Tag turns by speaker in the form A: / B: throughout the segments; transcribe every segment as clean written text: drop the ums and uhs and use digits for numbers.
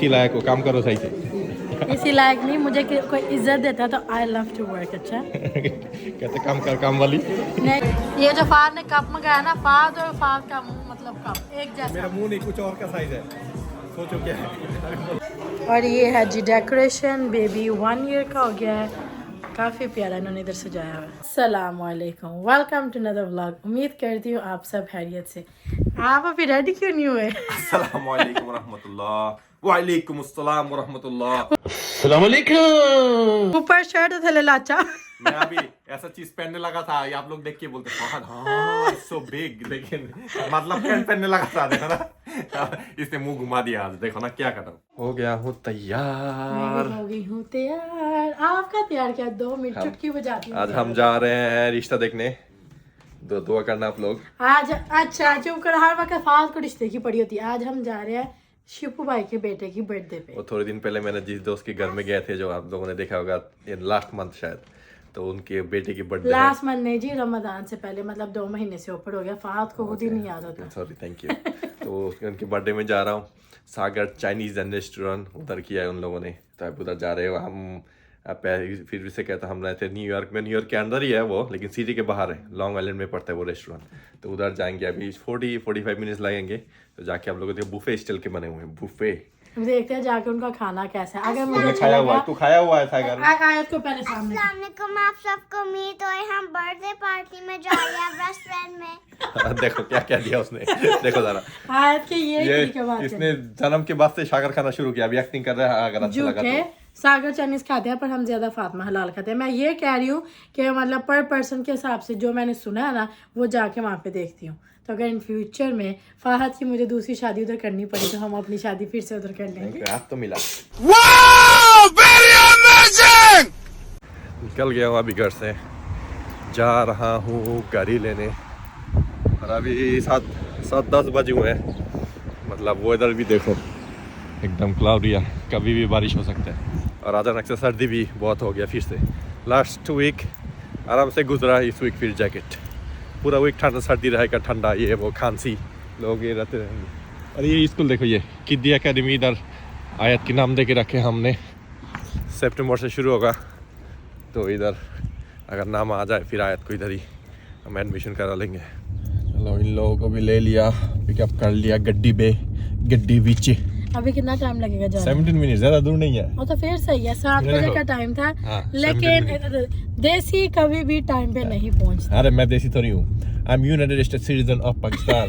A: इसी लायक हो, काम करो सही से।
B: इसी लायक नहीं, मुझे कोई इज्जत देता तो आई लव टू वर्क। अच्छा
A: कहते काम कर, काम वाली।
B: नहीं, ये जो फाद ने कप मंगाया ना, फाद और फाद का मुंह मतलब कप एक जैसा।
A: मेरा मुंह नहीं, कुछ और का साइज है, सोचो क्या है।
B: और ये है जी डेकोरेशन, बेबी 1 ईयर का हो गया है, काफ़ी प्यारा इन्होंने इधर सजाया हुआ है। अस्सलाम वालेकुम, वेलकम टू अनदर व्लॉग। उम्मीद करती हूँ आप सब खैरियत से। आप अभी रेडी क्यों नहीं हुए?
A: अस्सलाम वालेकुम रहमतुल्लाह। वालेकुम अस्सलाम व रहमतुल्लाह। अस्सलाम वालेकुम।
B: ऊपर शर्ट थले लाचा।
A: मैं अभी ऐसा चीज पहनने लगा था, ये आप लोग देख के बोलते फहद हाँ सो बिग, लेकिन मतलब पैंट पहनने लगा था, देखो ना इसने मुंह घुमा दिया। आज देखो ना क्या कर रहा हूँ। हो गया हूँ तैयार।
B: हो गई हूँ तैयार। आपका तैयार क्या? 2 मिनट चुटकी बजाती हूँ।
A: आज हम जा रहे हैं रिश्ता देखने, दुआ करना आप लोग।
B: आज अच्छा चुप कर, हर वक्त फाद को रिश्ते की पड़ी होती है। आज हम जा रहे हैं शिपू भाई के बेटे की बर्थडे पे।
A: वो थोड़े दिन पहले मैंने जिस दोस्त के घर में गए थे, जो आप लोगों ने देखा होगा लास्ट मंथ शायद, तो उनके बेटे की बर्थडे
B: लास्ट मंथ नहीं जी, रमजान से पहले, मतलब 2 महीने से ऊपर हो गया। फाद को खुद ही नहीं याद होता।
A: Sorry, thank you. तो उनके बर्थडे में जा रहा हूँ। सागर चाइनीज एंड रेस्टोरेंट उधर किया है उन लोगों ने, तो आप उधर जा रहे हो। हम फिर से कहता, हम रहे थे न्यूयॉर्क में, न्यूयॉर्क के अंदर ही है वो, लेकिन सिटी के बाहर है, लॉन्ग आइलैंड में पड़ता है वो रेस्टोरेंट। तो उधर जाएंगे, अभी 40-45 मिनट लगेंगे। तो जाके आप लोगों को बुफे स्टाइल के बने हुए हैं, बुफे
B: देखते हैं जाके उनका खाना कैसा है। अगर मुझे
A: खाया हुआ है, तू खाया हुआ है सागर।
B: आयत को पहले सामने।
C: अस्सलामुअलैकुम, आप सबको उम्मीद है हम बर्थडे पार्टी में जा रहे हैं रेस्टोरेंट में।
A: देखो क्या क्या दिया उसने, देखो जरा।
B: आयत के ये की बात है।
A: इसने जन्म के बाद से सागर खाना शुरू किया, अभी एक्टिंग कर रहा है। अगर अच्छा लगा तो
B: सागर चाइनीज खाते हैं, पर हम ज्यादा फातिमा हलाल खाते हैं। मैं ये कह रही हूँ कि मतलब पर पर्सन के हिसाब से जो मैंने सुना है ना, वो जाके वहाँ पे देखती हूँ। तो अगर इन फ्यूचर में फाहद की मुझे दूसरी शादी उधर करनी पड़ी, तो हम अपनी शादी फिर से उधर कर लेंगे।
A: आप तो मिला। Wow, very amazing. निकल गया हूँ अभी घर से, जा रहा हूँ गाड़ी लेने। और अभी 7-10 बजे हुए हैं। मतलब वो इधर भी देखो एकदम क्लाउडी है, कभी भी बारिश हो सकता है। और अचानक से सर्दी भी बहुत हो गया फिर से। लास्ट वीक आराम से गुजरा, इस वीक फिर जैकेट। पूरा वीक ठंडा, सर्दी रहेगा, ठंडा ये वो खांसी, लोग ये रहते रहेंगे। और ये स्कूल देखो, ये किड्डी एकेडमी इधर आयत के नाम दे के रखे हमने। सितंबर से शुरू होगा, तो इधर अगर नाम आ जाए फिर आयत को इधर ही हम एडमिशन करा लेंगे। चलो, इन लोगों को भी ले लिया, पिकअप कर लिया गड्डी बीच।
B: अभी कितना टाइम लगेगा जाने?
A: 17 मिनट, ज्यादा दूर नहीं है।
B: वो तो फिर सही है, 7 बजे का टाइम था। लेकिन देसी कभी भी टाइम पे नहीं पहुंचता।
A: अरे मैं देसी थोड़ी हूँ, I am United state citizen of Pakistan.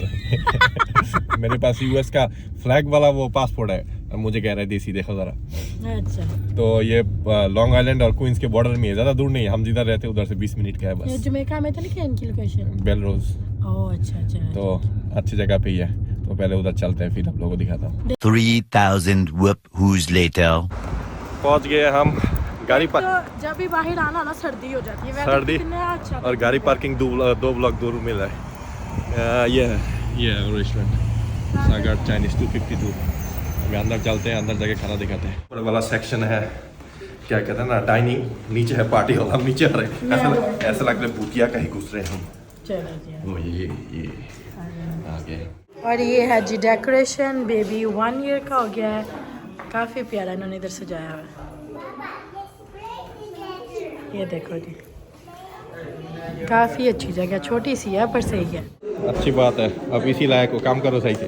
A: मेरे पास यूएस का फ्लैग वाला वो पासपोर्ट है, और मुझे कह रहा है देसी। देखो जरा।
B: अच्छा,
A: तो ये लॉन्ग आइलैंड और क्वींस के बॉर्डर में है, ज्यादा दूर नहीं है। हम जिधर रहते हैं उधर से 20 मिनट का है बस।
B: ये जमैका में तो नहीं क्या इनकी लोकेशन?
A: बेलरोज।
B: ओह अच्छा।
A: तो अच्छी जगह पे ही है, तो पहले उधर चलते हैं, फिर आप लोगों को दिखाता हूँ।
D: 3,000 whoop-whoos later.
A: पहुंच गए हम। गाड़ी पर
B: तो जब भी बाहर आना ना सर्दी हो जाती है।
A: सर्दी,
B: अच्छा
A: और गाड़ी पार्किंग 2 ब्लॉक दूर मिला है। ये है रेस्टोरेंट सागर चाइनीज 252। अभी अंदर चलते हैं, अंदर जाके खाना दिखाते हैं। ऊपर वाला सेक्शन है, क्या कहते हैं ना, डाइनिंग। नीचे है पार्टी हॉल, हम नीचे आ रहे हैं। ऐसा लग रहा है भूतिया कहीं घुस रहे हैं हम।
B: चलो जी।
A: ओ ये आ गए।
B: और ये है जी डेकोरेशन, बेबी 1 ईयर का हो गया है, काफ़ी प्यारा इन्होंने इधर सजाया हुआ है। ये देखो जी, काफ़ी अच्छी जगह, छोटी सी है पर सही है।
A: अच्छी बात है, अब इसी लायक हो, काम करो सही से।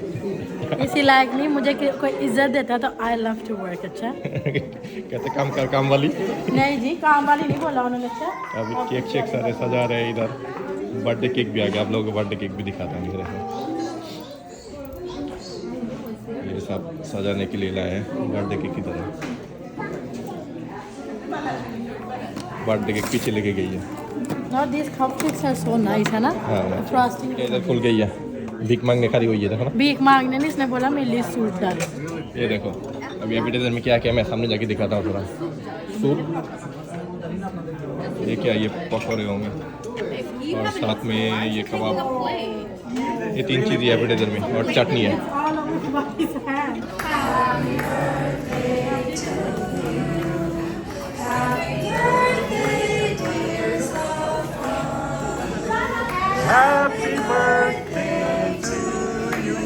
B: इसी लायक नहीं, मुझे कोई इज्जत देता तो आई लव टू वर्क। अच्छा
A: कहते काम कर, काम वाली।
B: नहीं जी, काम वाली नहीं बोला उन्होंने। अच्छा,
A: अभी केक शेक सारे सजा रहे हैं इधर। बर्थडे केक भी आ गया, आप लोगों को बर्थडे केक भी दिखाता हूँ। ये सब सजाने के लिए लाए हैं बर्थडे केक की तरह। बर्थडे केक पीछे लेके गई है।
B: Now these cupcakes are so nice, है ना?
A: हाँ,
B: फ्रॉस्टिंग
A: इधर खुल गई है। भीख मांगने खड़ी हुई है, देखो ना।
B: भीख मांगने नहीं, इसने बोला मेरे लिए सूट डाल।
A: ये देखो, अभी एपिटाइजर में क्या क्या मैं सामने जाके दिखाता हूँ थोड़ा। सूप, ये क्या, ये पकौड़े होंगे, और साथ में ये कबाब। ये 3 चीज़ है एपिटाइजर में, और चटनी है। Happy birthday to you.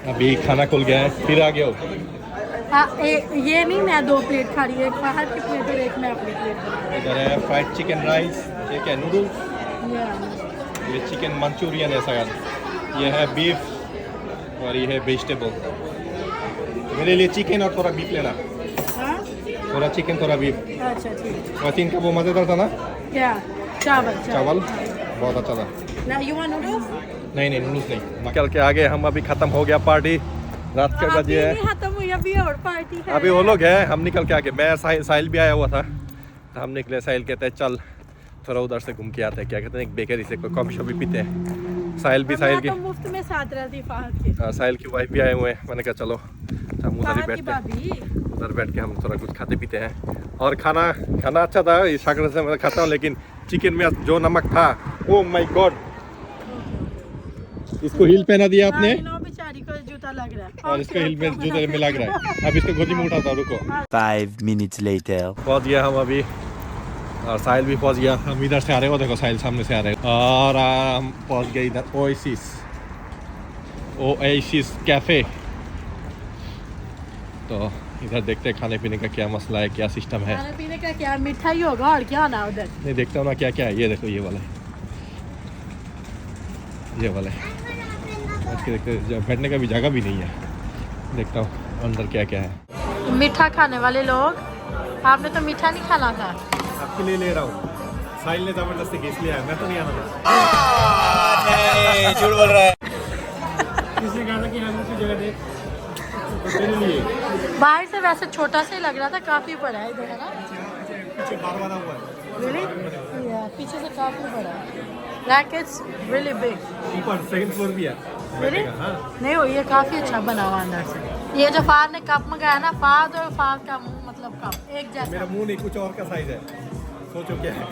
A: अभी खाना खुल गया है, फिर आ गया हो।
B: ये नहीं, मैं 2 प्लेट खा रही हूँ, एक बाहर की प्लेट और एक मैं अपनी प्लेट बना
A: इधर है फ्राइड चिकन राइस, ये क्या नूडल्स,
B: रही हूँ।
A: ये चिकन मंचूरियन है शायद, ये है बीफ और ये है वेजिटेबल। मेरे लिए चिकन और थोड़ा बीफ लेना,
B: हाँ?
A: थोड़ा चिकन थोड़ा बीफ।
B: अच्छा ठीक।
A: और तीन का वो मज़ेदार था ना,
B: क्या? चावल
A: चावल बहुत अच्छा था।
B: ना यू वांट नूडल्स?
A: नहीं नहीं नूडल्स नहीं। निकल के आगे हम, अभी ख़त्म हो गया पार्टी, रात के बजे है
B: खत्म हुई, अभी और पार्टी है।
A: अभी वो लोग हैं, हम निकल के आगे। मैं साहिल भी आया हुआ था, तो हम निकले। साहिल कहते हैं चल थोड़ा उधर से घूम के आते हैं, क्या कहते हैं, एक बेकरी से कोई कॉफी शॉप भी पीते हैं। साहिल की
B: तो मुफ्त में साथ रहती फाहद के।
A: साहिल की वाइफ भी आए हुए हैं। मैंने कहा चलो हम उधर ही बैठते हैं,
B: भाभी
A: उधर बैठ के हम थोड़ा कुछ खाते पीते हैं। और खाना अच्छा था, इस शाकर से मैं खाता हूँ, लेकिन चिकन में जो नमक था, ओ माय गॉड। इसको हिल पहना दिया आपने,
B: बेचारी को जूता लग रहा है,
A: और इसको हिल में जूते में लग रहा है। अब इसको गोदी में उठाता हूँ, रुको।
D: 5 minutes later.
A: पहुँच गया हम अभी, और साहिल भी पहुँच गया। हम इधर से आ रहे हो, देखो साहिल सामने से आ रहे हो। और हम पहुँच गए इधर ओएसिस कैफ़े। तो इधर देखते हैं खाने पीने का क्या मसला है, क्या सिस्टम है।
B: खाने पीने का क्या, मिठाई होगा और क्या ना उधर।
A: नहीं, देखता हूँ ना क्या क्या है। ये देखो, ये वाला है, ये वाला है। आज के देखते, बैठने का भी जगह भी नहीं है। देखता हूँ अंदर क्या क्या है।
B: मीठा खाने वाले लोग, आपने तो मीठा नहीं खाना था।
A: आपके लिए ले रहा हूँ, साहिल ने जबरदस्ती खींच लिया है, मैं तो नहीं आना था।
D: झूठ बोल रहा है।
A: किसी गाना की हम उसी जगह दे तेरे लिए।
B: बाहर से वैसे छोटा सा ही लग रहा था, काफी बड़ा है इधर, है ना?
A: पीछे बार हुआ है।
B: Really? Yeah, पीछे से काफी बड़ा है। Like it's really big.
A: ऊपर सेकंड फ्लोर भी है।
B: Really?
A: हाँ।
B: नहीं हो, ये काफी अच्छा बना हुआ अंदर से। ये जो फाद ने कप मंगाया ना, फाद और फाद का मुंह मतलब कप एक जैसा।
A: मेरा मुंह नहीं, कुछ और का साइज है, सोचो क्या है।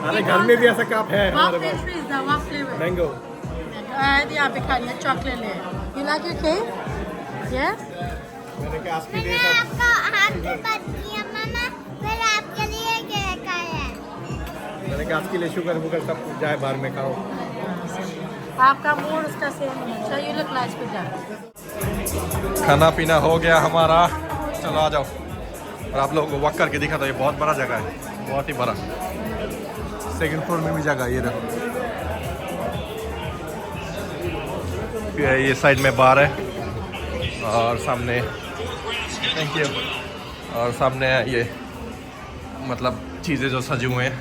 A: अरे घर में भी ऐसा कप है हमारे पास। मैंगो।
B: यहाँ पे खा लिया, चॉकलेट ले। You like your cake? Yes?
A: मैंने कहा आपके लिए
C: मैंने आपको आपकी बात किया मामा, फिर आपके लिए केक आया।
A: मैंने कहा आपके लिए शुगर वुगर सब जाए बाहर में खाओ।
B: आपका मूड उसका सेम है। So you look nice with that.
A: खाना पीना हो गया हमारा, चलो आ जाओ। और आप लोगों को वॉक करके दिखा था, ये बहुत बड़ा जगह है, बहुत ही बड़ा। सेकंड फ्लोर में भी जगह, ये देखो। ये साइड में बार है, और सामने थैंक यू, और सामने ये मतलब चीज़ें जो सजे हुए हैं,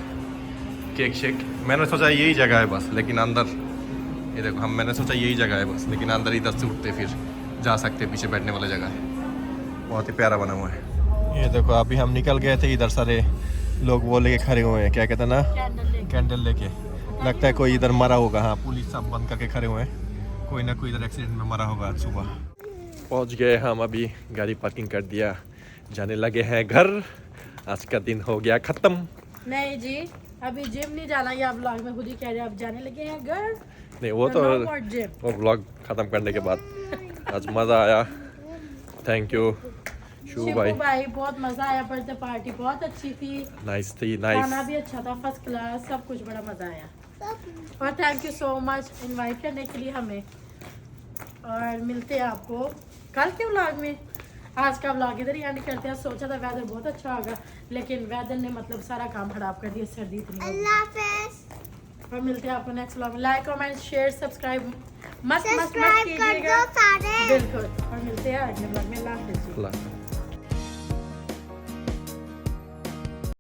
A: केक शेक। मैंने सोचा यही जगह है बस, लेकिन अंदर ये देखो, मैंने सोचा यही जगह है बस, लेकिन अंदर इधर से उठते फिर जा सकते, पीछे बैठने वाला जगह है, बहुत ही प्यारा बना हुआ है। ये देखो, अभी हम निकल गए थे, इधर सारे लोग वो लेके खड़े हुए हैं, क्या कहते हैं ना, कैंडल लेके। लगता है कोई इधर मरा होगा। हाँ, पुलिस सब बंद करके खड़े हुए हैं, कोई ना कोई इधर एक्सीडेंट में मरा होगा आज सुबह। पहुंच गए हम, अभी गाड़ी पार्किंग कर दिया, जाने लगे हैं घर। आज का दिन हो गया ख़त्म।
B: नहीं जी, अभी जिम नहीं जाना, ये आप व्लॉग में खुद ही कह रहे हैं, आप जाने लगे हैं घर।
A: नहीं, वो तो वो व्लॉग ख़त्म करने के बाद। आज मज़ा आया, थैंक यू शिव भाई,
B: बहुत मज़ा आया। बर्थडे पार्टी बहुत अच्छी थी,
A: नाइस थी,
B: खाना
A: नाइस।
B: भी अच्छा था, फर्स्ट क्लास, सब कुछ बड़ा मज़ा आया। और thank you so much invite करने के लिए हमें। और मिलते हैं आपको कल के व्लॉग में। आज का व्लॉग इधर ही एंड करते हैं। सोचा था वेदर बहुत अच्छा होगा, लेकिन वेदर ने मतलब सारा काम खराब कर दिया, सर्दी इतनी हो गई।
C: अल्लाह हाफ़िज़।
B: और मिलते हैं आपको नेक्स्ट व्लॉग में। लाइक कमेंट शेयर सब्सक्राइब मत
C: सब्सक्राइब कर
B: कीजिएगा,
C: दो सारे।
B: बिल्कुल। और मिलते हैं अगले व्लॉग में। अल्लाह हाफ़िज़।
A: अल्लाह।